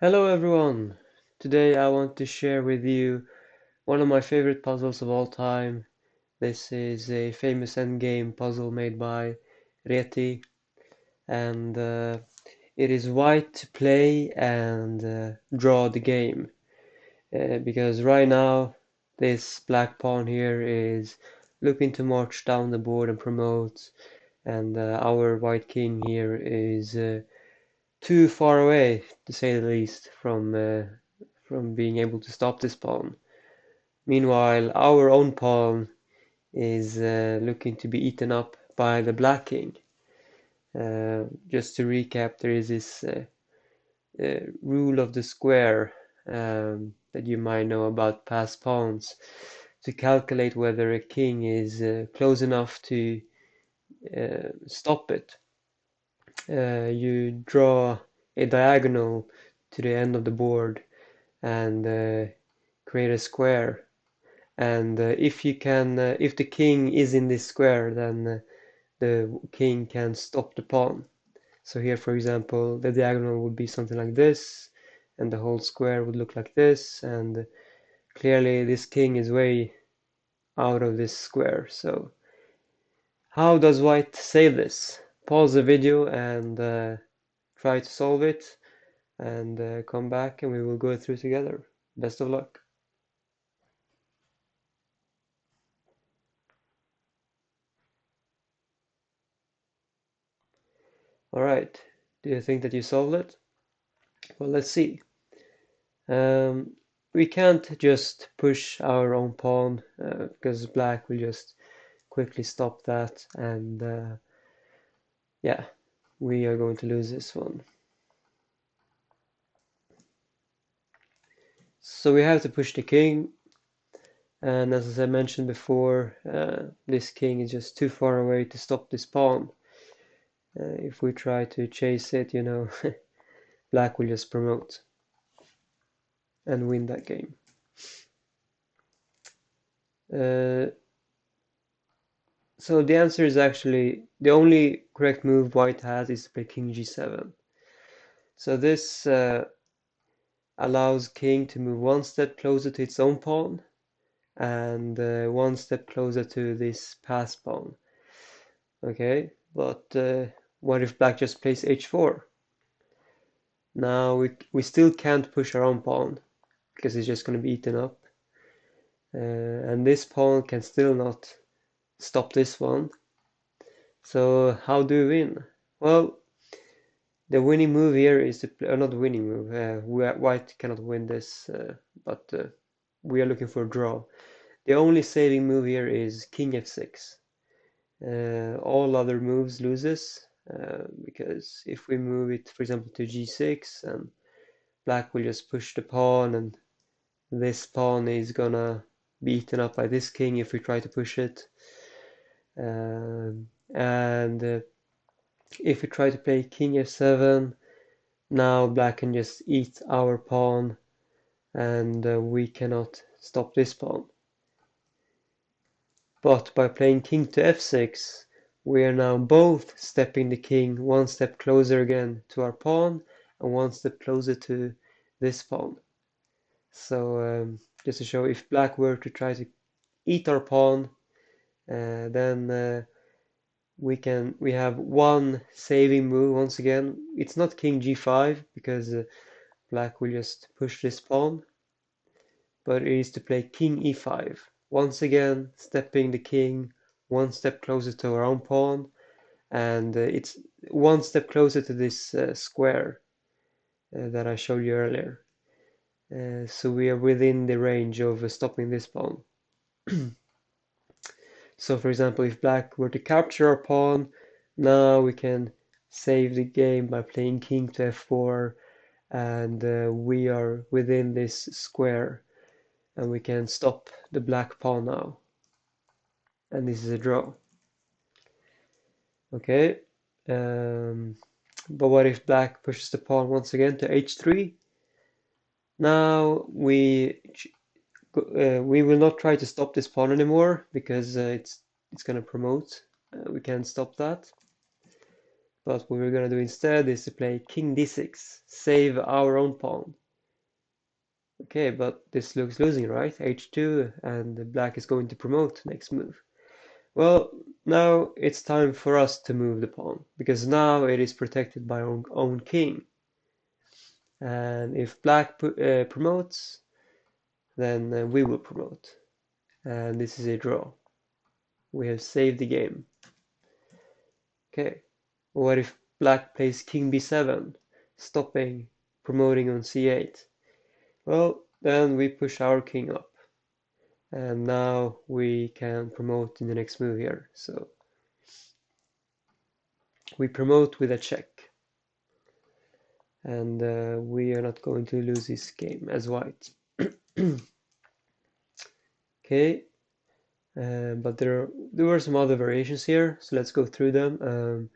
Hello everyone! Today I want to share with you one of my favorite puzzles of all time. This is a famous endgame puzzle made by Reti, and it is white to play and draw the game. Because right now this black pawn here is looking to march down the board and promote, and our white king here is too far away, to say the least, from being able to stop this pawn. Meanwhile, our own pawn is looking to be eaten up by the black king. Just to recap, there is this rule of the square that you might know about past pawns to calculate whether a king is close enough to stop it. You draw a diagonal to the end of the board and create a square. And if the king is in this square, then the king can stop the pawn. So here, for example, the diagonal would be something like this, and the whole square would look like this, and clearly this king is way out of this square. So how does white save this? Pause the video and try to solve it, and come back and we will go through together. Best of luck. Alright, do you think that you solved it? Well, let's see. Um, we can't just push our own pawn because black will just quickly stop that, and yeah, we are going to lose this one. So we have to push the king, and as I mentioned before, this king is just too far away to stop this pawn. If we try to chase it, black will just promote and win that game. Uh, so the answer is actually the only correct move white has is to play king g7. So this allows king to move one step closer to its own pawn and one step closer to this pass pawn. Okay, but what if black just plays h4? Now we still can't push our own pawn because it's just going to be eaten up. And this pawn can still not stop this one. So how do we win? Well, the winning move here is to play, not the winning move. White cannot win this, but we are looking for a draw. The only saving move here is king f6. All other moves loses because if we move it, for example, to g6, and black will just push the pawn, and this pawn is gonna be eaten up by this king if we try to push it. And if we try to play king f7, now black can just eat our pawn, and we cannot stop this pawn. But by playing king to f6, we are now both stepping the king one step closer again to our pawn and one step closer to this pawn. So just to show, if black were to try to eat our pawn, then we have one saving move once again. It's not king g5 because black will just push this pawn, but it is to play king e5. Once again, stepping the king one step closer to our own pawn, and it's one step closer to this square that I showed you earlier. So we are within the range of stopping this pawn. So for example, if black were to capture our pawn, now we can save the game by playing king to f4, and we are within this square, and we can stop the black pawn now. And this is a draw. Okay. Um, but what if black pushes the pawn once again to h3? Now we will not try to stop this pawn anymore because it's going to promote. We can't stop that. But what we're gonna do instead is to play king d6, save our own pawn. Okay, but this looks losing, right? H2, and black is going to promote next move. Well, now it's time for us to move the pawn, because now it is protected by our own king. And if black promotes, then we will promote. And this is a draw. We have saved the game. Okay, what if black plays king b7, stopping promoting on c8? Well, then we push our king up. And now we can promote in the next move here. So we promote with a check. And we are not going to lose this game as white. Okay, but there were some other variations here, so let's go through them.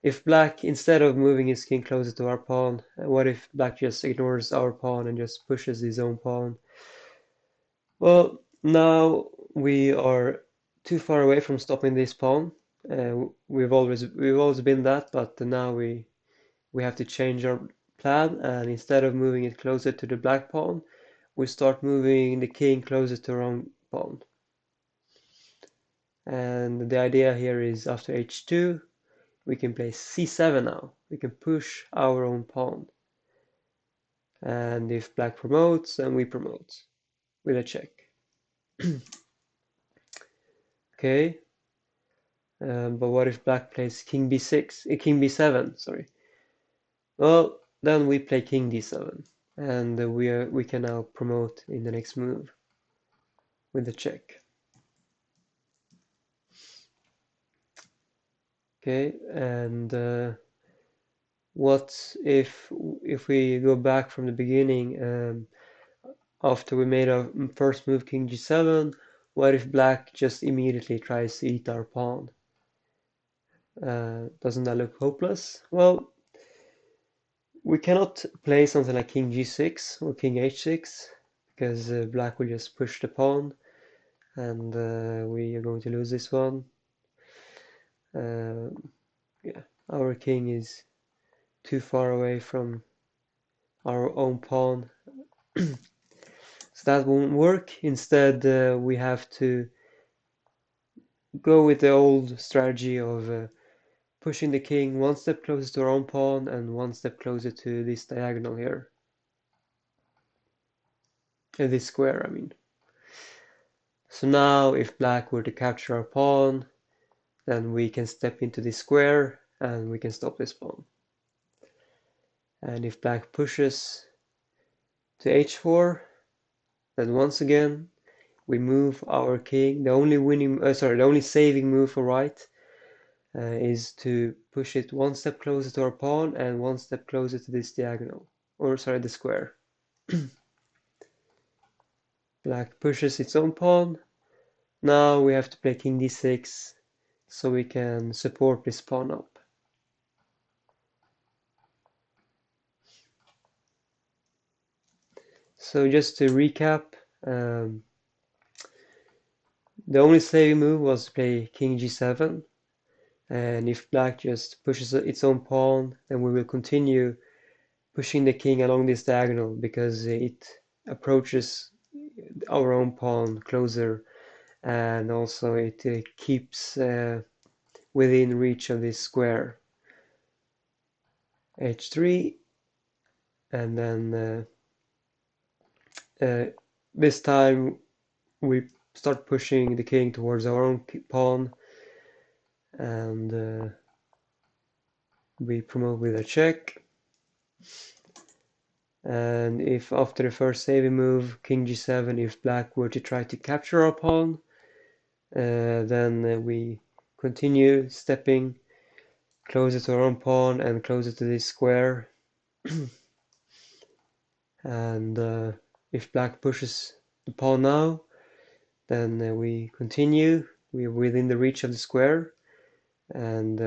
If black, instead of moving his king closer to our pawn, what if black just ignores our pawn and just pushes his own pawn? Well, now we are too far away from stopping this pawn. We've always been that, but now we have to change our plan, and instead of moving it closer to the black pawn, we start moving the king closer to our own pawn. And the idea here is after h2, we can play c7 now. We can push our own pawn. And if black promotes, then we promote with a check. Okay, but what if black plays king b6, king b7, sorry. Well, then we play king d7, and we can now promote in the next move with a check. Okay, and what if we go back from the beginning, after we made our first move king g7, what if black just immediately tries to eat our pawn? Doesn't that look hopeless? Well, we cannot play something like king g6 or king h6 because black will just push the pawn, and we are going to lose this one. Uh, yeah, our king is too far away from our own pawn, so that won't work. Instead, we have to go with the old strategy of pushing the king one step closer to our own pawn and one step closer to this diagonal here. This square, I mean. So now if black were to capture our pawn, then we can step into this square and we can stop this pawn. And if black pushes to h4, then once again we move our king. The only saving move for white is to push it one step closer to our pawn and one step closer to this diagonal, or sorry, the square. Black pushes its own pawn. Now we have to play king d6 so we can support this pawn up. So just to recap, the only saving move was to play king g7, and if black just pushes its own pawn, then we will continue pushing the king along this diagonal because it approaches our own pawn closer, and also it keeps within reach of this square. h3, and then this time we start pushing the king towards our own pawn, and we promote with a check. And if after the first saving move, king g7, if black were to try to capture our pawn, then we continue stepping closer to our own pawn and closer to this square. And if black pushes the pawn now, then we continue. We are within the reach of the square, and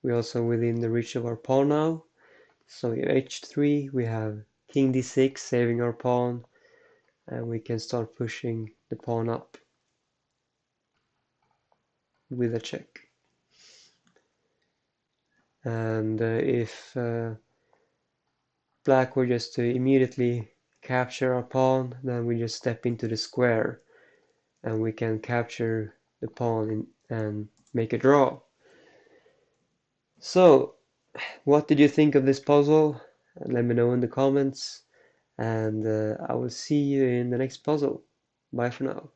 we're also within the reach of our pawn now. So h3, we have king d6 saving our pawn, and we can start pushing the pawn up with a check. And if black were just to immediately capture our pawn, then we just step into the square and we can capture the pawn and make a draw. So, what did you think of this puzzle? Let me know in the comments, and I will see you in the next puzzle. Bye for now.